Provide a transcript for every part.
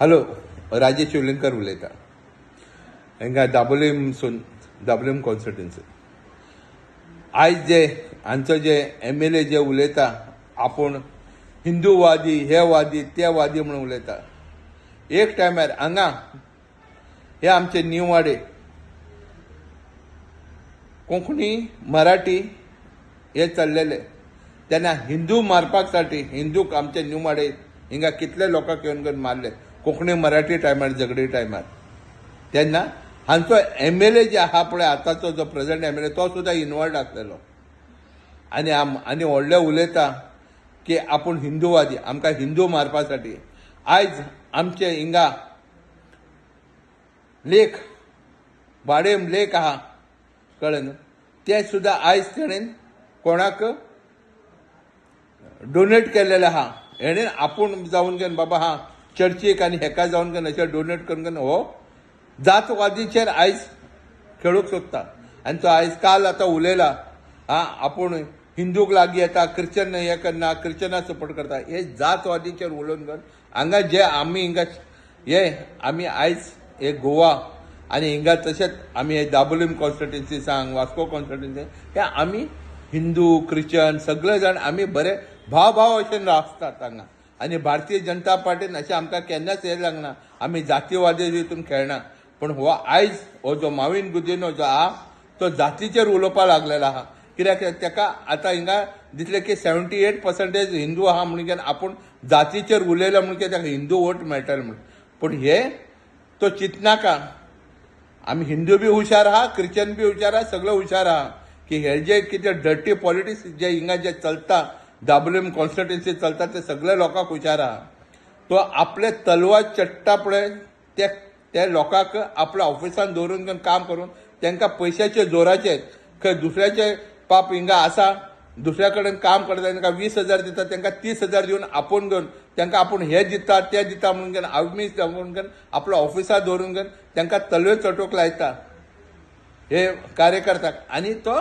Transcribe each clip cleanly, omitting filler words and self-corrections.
Hello, Rajesh शिवलेंकर उलयता. हांगा Dabolim constituency. आयज जे हांचो जे MLA जे उलयता, आपूण हिंदूवादी, हे वादी, ते वादी म्हणून उलयता. एक टायमार हांगा हे आमचे न्यूवाडे कोंकणी, मराठी हे चल्लेले तेन्ना हिंदू मारपाकसाठी हिंदूक आमचे न्यूवाडे हिंगा कितले लोकांक येवन मारले कोंकणी मराठी टायमार झगडी टायमार. तेन्ना हांचो MLA जे आहा पळय आतांचो जो प्रेझेंट MLA तो सुद्धा इन्वॉल्ड आसलेलो आनी व्हडले उलयता की आपूण हिंदूवादी, आमकां हिंदू मारपासाठी. आयज आमचे हिंगा लेक वाडेम लेक आहा कळ्ळें न्हू, ते सुद्धा आयज तेणेन कोणाक डोनेट केलेले आहा. हेणेन आपूण जावन घेवन बाबा हा चर्चीक आनी हेका जावन घेवन अशें डोनेट करून हो जातवादीचेर आयज खेळूंक सोदता. आनी तो आयज काल आतां उलयला आपूण हिंदूक लागीं येता, क्रिश्चन हे करना, क्रिश्चनाक सपोर्ट करता. हे जातवादीचेर उलोवन घेवन हांगा जे आमी हिंगा आमी आयज हे गोवा आनी हिंगा तशेंच आमी हे दाबोलीम कॉन्स्टिट्युन्सी सांग, वास्को कॉन्स्टिट्युन्सी, हे आमी हिंदू क्रिश्चन सगळे जाण आमी बरे भाव अशें आसतात हांगा. आनी भारतीय जनता पार्टीन अशें आमकां केन्नाच हे लागना आमी जातीवादी हितून खेळना. पण हो आयज हो जो माविन गुदिन्हो जो आहा तो जातीचेर उलोवपाक लागलेलो आहा. कित्याक तेका आतां हिंगा दिसलें की 78% हिंदू आहा म्हणून आपूण जातीचेर उलयलो म्हणून ताका हिंदू वोट मेळटले म्हणून. पूण हे तो चिंतनाका. आमी हिंदू बी हुशार आहा, क्रिश्चन बी हुशार आहा, सगळे हुशार आहा की हे जे कितें डर्टी पॉलिटिक्स जे हिंगा जे चलता, दाबोलीम कॉन्स्टिट्युन्सी चलता, ते सगळे लोकांक हुशार आहा. तो आपले तलवार चट्टा पळय ते लोकांक आपल्या ऑफिसान दवरून घेवन काम करून तांकां पयशाचे जोराचेर खंय दुसऱ्याचे पाप हिंगा आसा, दुसऱ्या कडेन काम करता तांकां 20,000 दिता, तांकां 30,000 दिवन आपूण घेवन तांकां आपूण हे दिता ते दिता म्हणून घेवन आर्मी म्हणून घेवन आपल्या ऑफिसार दवरून घेवन तांकां तलवे चटोवंक लायता हे कार्यकर्त्याक. आनी तो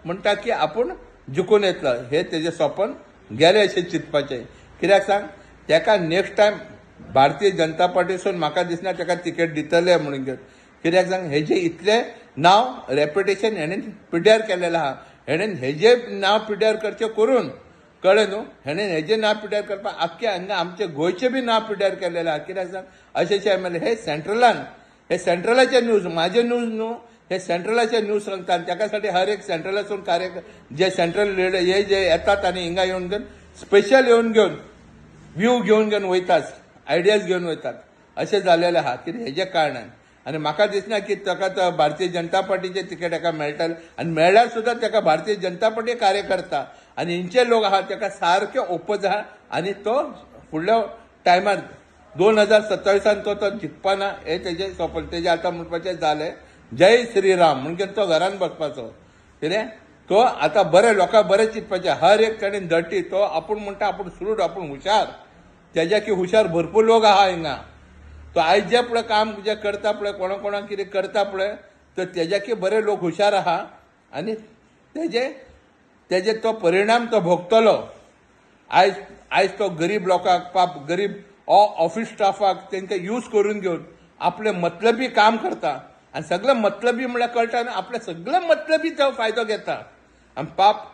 म्हणटा की आपूण जिखून येतलो. हे तेजें स्वप्न गेलें अशें चिंतपाचें. कित्याक सांग, ताका नेक्स्ट टायम भारतीय जनता पार्टीसून म्हाका दिसना ताका तिकेट दितले म्हणून घेवन. कित्याक सांग, हेजें इतलें नांव रेप्युटेशन हेणेन पिड्ड्यार केलेलें आहा. हेणेन हेजें नांव पिड्ड्यार करचें करून कळ्ळें न्हू, हेणेन हेजें नांव पिड्ड्यार करपाक आख्खे हांगा आमचे गोंयचें बी नांव पिड्ड्यार केलेलें आहा. कित्याक सांग, अशें MLA हे सेंट्रलान, हे सेंट्रलाचे न्यूज, म्हाजे न्यूज न्हू, हे सेंट्रलाचे न्यूज सांगतात. त्यासाठी हर एक सेंट्रलासून जे सेंट्रल लिडर हे जे येतात आनी हिंगा येवन घेवन स्पेशल येवन घेवन व्यू घेवन वयतात, आयडियाज घेवन वयतात. अशें जालेलें आहा कितें हेजे कारणान. आनी म्हाका दिसना की ताका भारतीय जनता पार्टीचे तिकेट ताका मेळटले. आनी मेळ्ळ्यार सुद्धा ताका भारतीय जनता पार्टी कार्यकर्ता आनी हिंचे लोक आहा ताका सारके ओपोज आहा. आनी तो फुडल्या टायमार 2027 तो जिखपाना हे तेजे स्वप्न. तेजे आतां म्हणपाचें जालें जय श्रीराम म्हणून तो घरान बसपाचो. कितें तो आतां बरें लोकांक बरें चिंतपाचें. हर एक कडेन धट्टी तो आपूण म्हणटा आपूण सुरूड, आपूण हुशार. तेज्या की हुशार भरपूर लोक आहा हिंगा. तो आयज जे पळय काम जे करता पळय, कोणाक कितें करता पळय, तर तेज्या की बरे लोक हुशार आहा. आनी तेजे तो परिणाम तो भोगतलो. आयज तो गरीब लोकांक पाप गरीब ऑफिस स्टाफाक तांकां यूज करून घेवन आपले मतलबी काम करता. आनी सगळे मतलबी म्हळ्यार कळटा न्हू, आपले सगळे मतलबी तो फायदो घेता. आनी पाप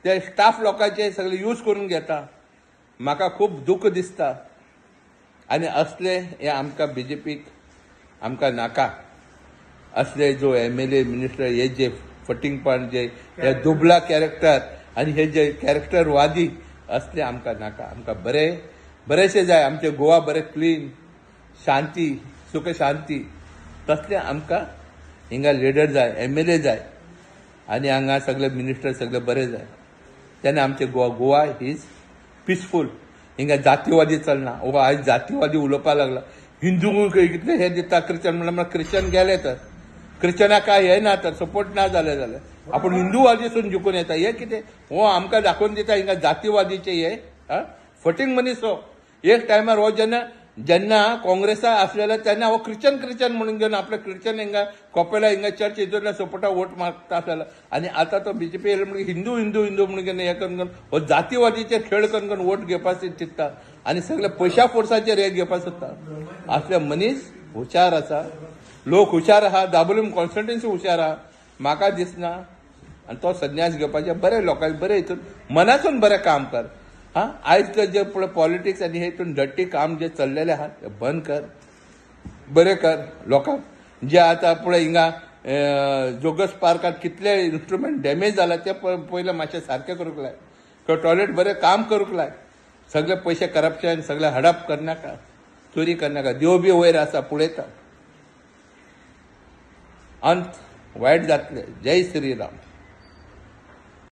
ते स्टाफ लोकांचे सगळे यूज करून घेता. म्हाका खूब दूख दिसता. आनी असले हे आमकां BJPक आमकां नाका. असले जो MLA मिनिस्टर हे जे फटिंगपण जे हे दुबला कॅरेक्टर आनी हे जे कॅरेक्टर वादी असले आमकां नाका. आमकां बरेशें जाय आमचे गोवा बरें क्लीन, शांती, सुख शांती. तसले आमकां हिंगा लिडर जाय, MLA जाय. आनी हांगा सगळे मिनिस्टर सगळे बरे जाय. तेन्ना आमचे गोवा इज पिसफूल. हिंगा जातीवादी चलना. हो आयज जातीवादी उलोवपाक लागला. हिंदू कितले हे दिता, क्रिश्चन म्हणल्यार क्रिश्चन गेले तर क्रिश्चनाक काय हे ना तर सपोर्ट ना जाल्यार आपूण हिंदूवादीसून जिखून येता. हे कितें हो आमकां दाखोवन दिता हिंगा जातीवादीचे हे फटींग मनीस. हो एक टायमार हो जेन्ना काँग्रेसा आसलेलो तेन्ना हो क्रिश्चन म्हणून घेवन आपले क्रिश्चन हिंगा कॉपेला हिंगा चर्च हितूंतल्या सपोर्टा वोट मागता आसलेलो. आनी आतां तो BJP येयलो म्हणून हिंदू म्हणून घेवन हे करून हो जातीवादीचे खेळ करून वोट घेवपाचें चिंतता. आनी सगळे पयशा फोर्साचेर हे घेवपाक सोदता. असले मनीस हुशार आसा, लोक हुशार आहा, दाबोलीम कॉन्स्टिट्युन्सी हुशार आहा, म्हाका दिसना. आनी तो संन्यास घेवपाचे बरे लोकांक बरे हितून मनासून बरें काम कर. आयज जे पळय पॉलिटिक्स आनी हे हितून डट्टी काम जे चल्लेले आहा ते बंद कर, बरें कर लोकांक. जे आतां पळय हिंगा जोगस पार्कात कितले इन्स्ट्रुमेंट डॅमेज जाला ते पयले मातशें सारकें करूंक लाय. टॉयलेट बरें काम करूंक लाय. सगळे पयशे करप्शन सगळे हडप करनाका, चोरी करनाका. देव बी वयर आसा पळयता. अंत वायट जातले. जय श्रीराम.